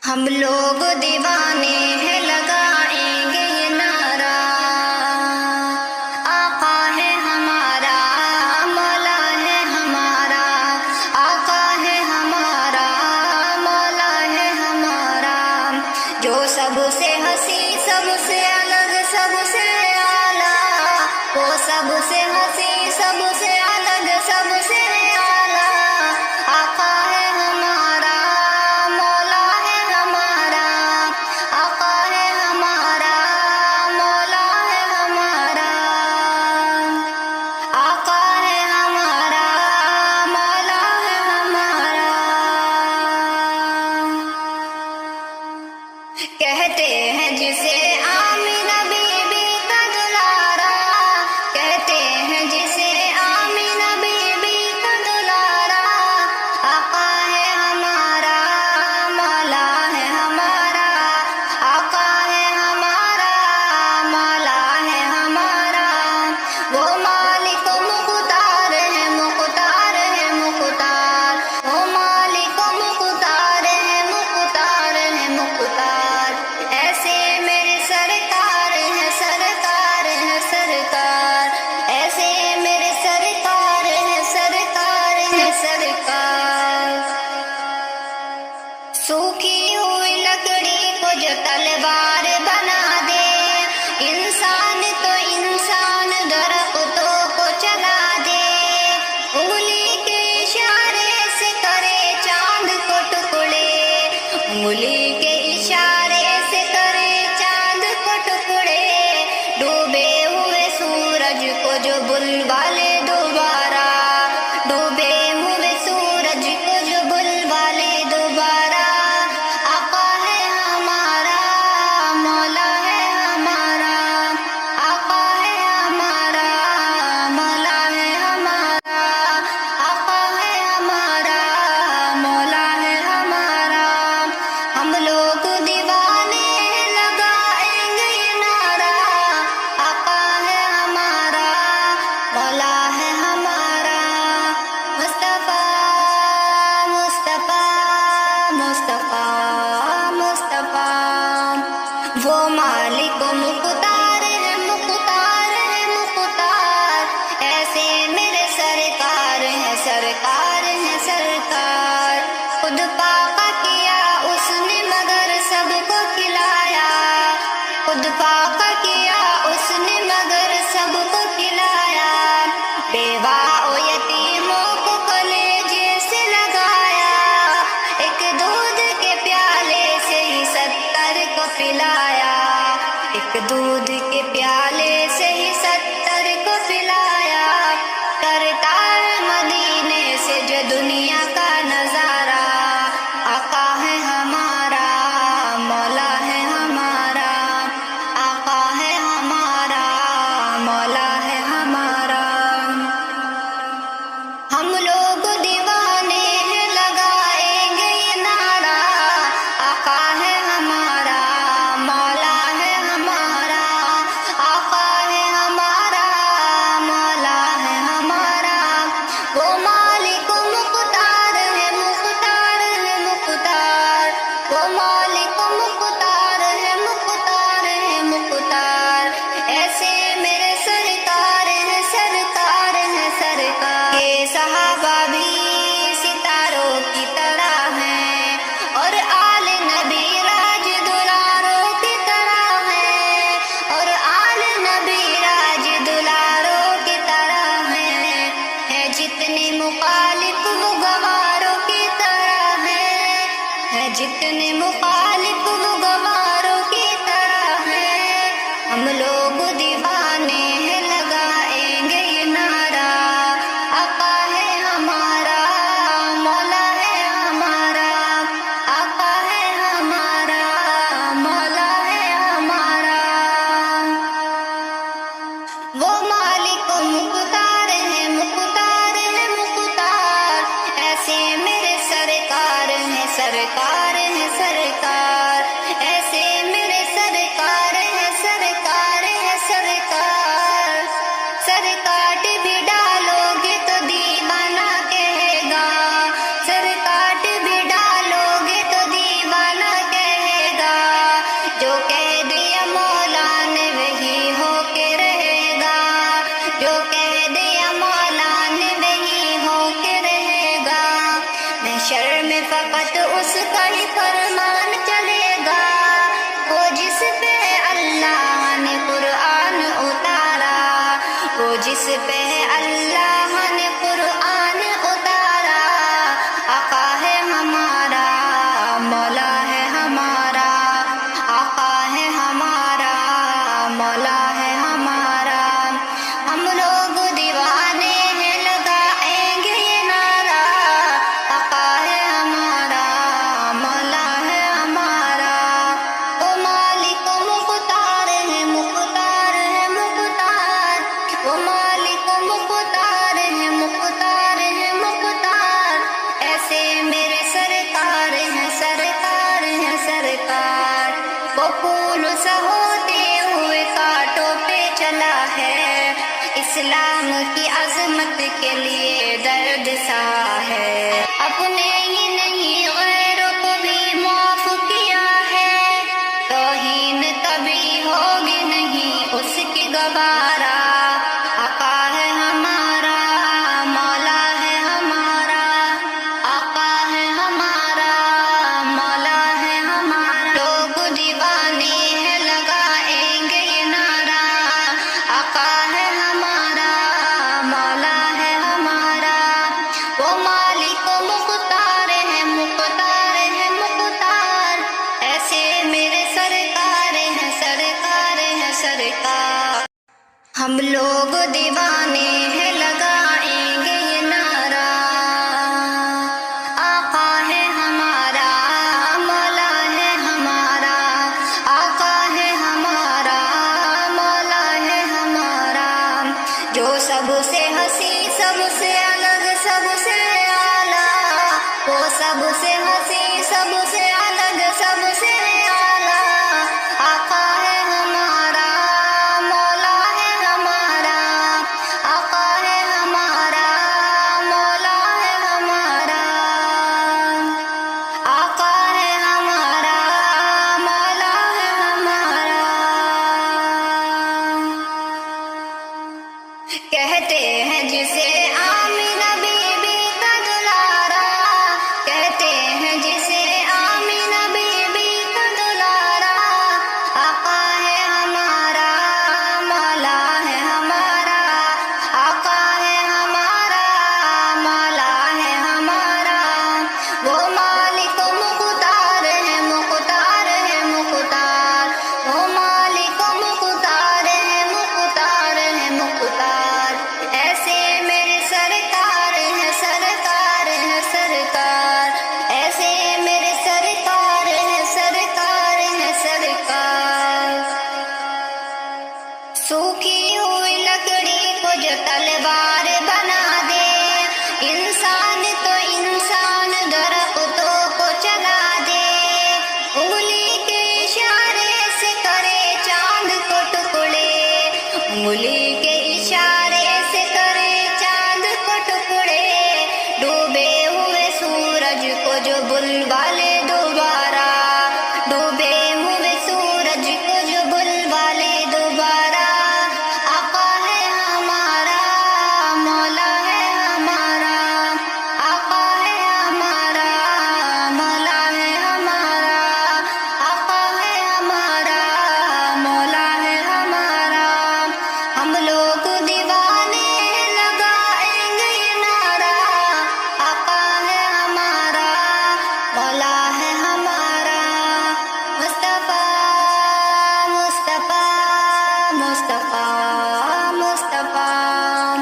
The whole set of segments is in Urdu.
ہم لوگ دیوانے ہیں لگائیں گے یہ نعرہ، آقا ہے ہمارا مولا ہے ہمارا، آقا ہے ہمارا مولا ہے ہمارا، جو سب سے ہنسی سب سے الگ سب سے اعلیٰ، وہ سب سے ہنسی سب سے الگ سب سے اعلیٰ، آقا ہے ہمارا مولا ہے ہمارا، آقا ہے ہمارا مولا ہے ہمارا، آقا ہے ہمارا مولا ہے ہمارا۔ کہتے ہیں جسے آمینہ بی بی کا دلارا، کہتے ہیں جسے آمینہ بی بی کا دلارا، آقا ہے ہمارا مولا ہے ہمارا، آقا ہے ہمارا مولا ہے ہمارا، وہ مالک و مختار ہے مختار ہے مختار، وہ مالک و مختار ہے مختار ہے مختار، ایسے میرے سرکار ہے سرکار ہے سرکار، ایسے میرے سرکار ہے سرکار ہے سرکار۔ سوکھی ہوئی لکڑی کو جو تلوار بنا دے، انسان تو انسان درختوں کو چلا دے، انگلی کے اشارے سے کرے چاند کو ٹکڑے، انگلی کے اشارے سے کرے چاند کو ٹکڑے، ڈوبے ہوئے سورج کو جو بلوا لے دوبارہ، ڈوبے ہوئے سورج کو جو بلوا لے دوبارہ، آقا ہے ہمارا مولا ہے ہمارا، آقا ہے ہمارا مولا ہے ہمارا، آقا ہے ہمارا مولا ہے ہمارا۔ ہم لوگ دیوانے لگائیں گے یہ نعرہ، آقا ہے ہمارا مولا ہے ہمارا، مصطفیٰ مصطفیٰ مصطفیٰ مصطفیٰ، وہ مالک و مختار ہے مختار ہے مختار، ایسے میرے سرکار ہے سرکار ہے سرکار، خود پاکا کیا اس نے مگر سب کو کھلایا، خود پاکا کیا اس نے مگر سب کو کھلایا، بیوہ و یتیموں کو کلیجے سے لگایا، ایک دودھ کے پیالے سے ہی 70 کو پلایا، ایک دودھ کے پیالے سے ہی 70 کو پلایا، کرتا ہے مدینے سے جو دنیا کا نظارہ، آقا ہے ہمارا مولا ہے ہمارا، آقا ہے ہمارا مولا ہے ہمارا۔ ہم لوگ دیوانے ہیں لگائیں گے یہ نعرہ، آقا ہے ہمارا مولا ہے ہمارا، آقا ہے ہمارا مولا ہے ہمارا، وہ مالک و مختار ہے مختار ہے مختار، وہ مالک و مختار ہے مختار ہے مختار، ایسے میرے سرکار ہے سرکار ہے سرکار۔ یہ صحابہ بھی ستاروں کی طرح ہیں، اور آل نبی راج دلاروں کی طرح ہیں، اور آل نبی راج دلاروں کی طرح ہیں جتنے مخالف وہ گواروں کی طرح ہیں جتنے مخالف وہ گواروں کی طرح ہیں، ہم لوگ دیوانے ہیں لگائیں گے یہ نعرہ، آقا ہے ہمارا مولا ہے ہمارا، آقا ہے ہمارا مولا ہے ہمارا، وہ مالک و مختار ہے مختار ہے مختار، ایسے میرے سرکار ہے سرکار ہے سرکار، ایسے کی عظمت کے لیے درد سا ہے، اپنے ہی نہیں غیروں کو بھی معاف کیا ہے، توہین کبھی ہوگی نہیں اس کی گوارا، آقا ہے ہمارا، مولا ہے ہمارا، آقا ہے ہمارا، مولا ہے ہمارا، لوگ دیوانے ہیں لگائیں گے یہ نعرہ، آقا ہے ہمارا، مولا ہے ہمارا، وہ مالک و مختار ہے، مختار ہے مختار، ایسے میرے سرکار ہیں، سرکار ہیں سرکار، ہم لوگ دیوانے ہیں لگائیں گے یہ نعرہ، آقا ہے ہمارا، مولا ہے ہمارا، آقا ہے ہمارا، مولا ہے ہمارا، جو سب سے ہنسی، سب سے الگ، سب سے اعلیٰ، وہ سب سے ہنسی، سب سے الگ، سب سے اعلیٰ، آقا ہے ہمارا، مولا ہے ہمارا، آقا ہے ہمارا، مولا ہے ہمارا، آقا ہے ہمارا، مولا ہے ہمارا، کہتے ہیں جسے آمینہ بی بی کا دلارا، کہتے ہیں جسے آمینہ بی بی کا دلارا، آقا ہے ہمارا، مولا ہے ہمارا، آقا ہے ہمارا، مولا ہے ہمارا، وہ مالک و مختار ہے، مختار ہے مختار، وہ مالک و مختار ہے، مختار ہے مختار، ایسے میرے سرکار ہیں، سرکار ہیں سرکار، ایسے میرے سرکار ہیں، سرکار ہیں سرکار، سوکھی ہوئی لکڑی کو جو تلوار بنا دے، انسان تو انسان درختوں کو چلا دے، انگلی کے اشارے سے کرے چاند کو ٹکڑے، انگلی کے اشارے سے کرے چاند کو ٹکڑے، ڈوبے ہوئے سورج کو جو بلوا لے دوبارہ، ڈوبے ہوئے سورج کو جو بلوا لے دوبارہ، آقا ہے ہمارا، مولا ہے ہمارا، آقا ہے ہمارا، مولا ہے ہمارا، آقا ہے ہمارا، مولا ہے ہمارا، ہم لوگ دیوانے لگائیں گے یہ نعرہ، آقا ہے ہمارا، مولا ہے ہمارا، مصطفیٰ مصطفیٰ مصطفیٰ مصطفیٰ،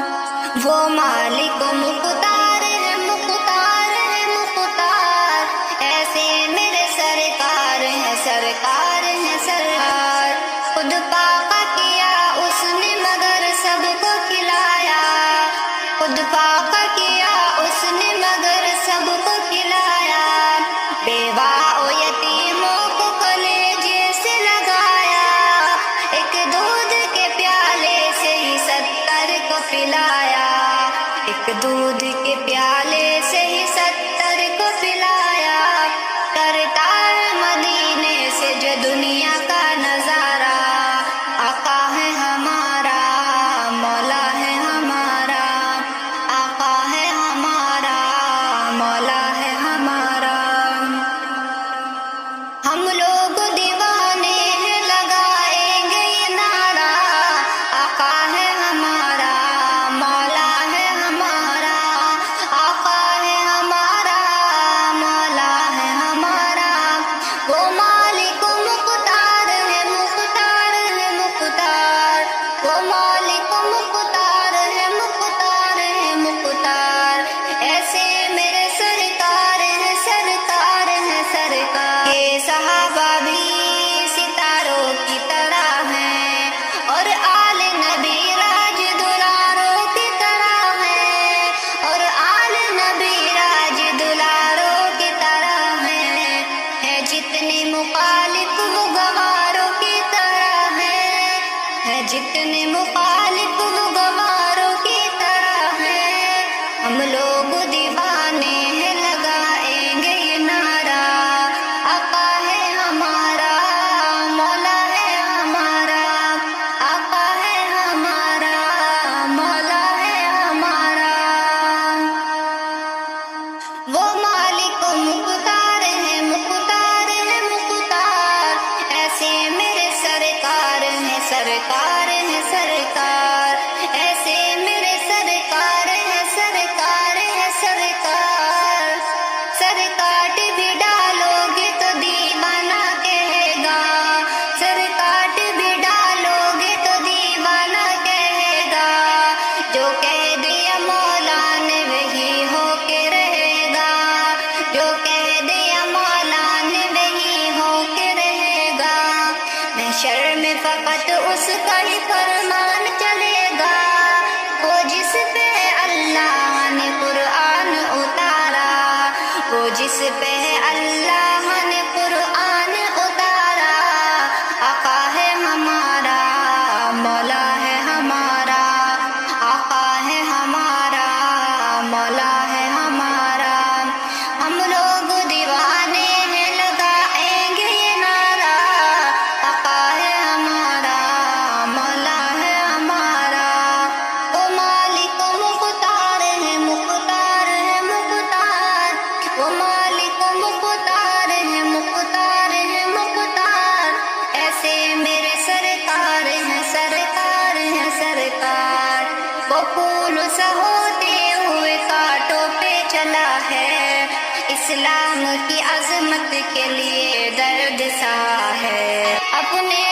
وہ مالک و مختار ہے، مختار ہے مختار، ایسے میرے سرکار ہیں، سرکار ہیں سرکار، خود پاکا کیا اس نے مگر سب کو کھلایا، خود پاکا کیا اس نے مگر سب کو کھلایا، بیوہ و یتیموں کو کلیجے سے لگایا، ایک دودھ کے پیالے سے ہی 70 کو پلایا، ایک دودھ کے پیالے سے ہی 70 کو پلایا، کرتا ہے مدینے سے جو دنیا کا نظارہ، آقا ہے ہمارا، مولا ہے ہمارا، آقا ہے ہمارا، مولا ہے ہمارا، ہم لوگ دیوانے ہیں لگائیں گے یہ نعرہ، آقا ہے ہمارا، مولا ہے ہمارا، آقا ہے ہمارا، مولا ہے ہمارا، وہ مالک و مختار ہے، مختار ہے مختار، وہ مالک و مختار ہے، مختار ہے مختار، ایسے میرے سرکار ہیں، سرکار ہیں سرکار، یہ صحابہ بھی ستاروں کی طرح ہیں، اور آل نبی راج دلاروں کی طرح ہیں، اور آل نبی راج دلاروں کی طرح ہیں جتنے مخالف وہ گواروں کی طرح ہیں، جتنے مخالف وہ گواروں کی طرح شریعت اس کا ہی فرمان چلے گا، وہ جس پہ اللہ نے قرآن اتارا، وہ جس پہ اللہ نے قرآن اتارا، آقا ہے ہمارا، مولا ہے ہمارا، آقا ہے ہمارا، مولا ہے ہمارا، ہم لوگ دیوانے ہیں لگائیں گے یہ نعرہ، آقا ہے ہمارا، مولا ہے ہمارا، وہ مالک مختار ہے، مختار ہے مختار، وہ مالک مختار ہے، مختار ہے مختار، ایسے میرے سرکار ہیں، سرکار ہیں سرکار، وہ پھول سا ہوتے ہوئے کانٹوں پہ چلا ہے، اسلام کی عظمت کے لیے درد سا ہے، اپنے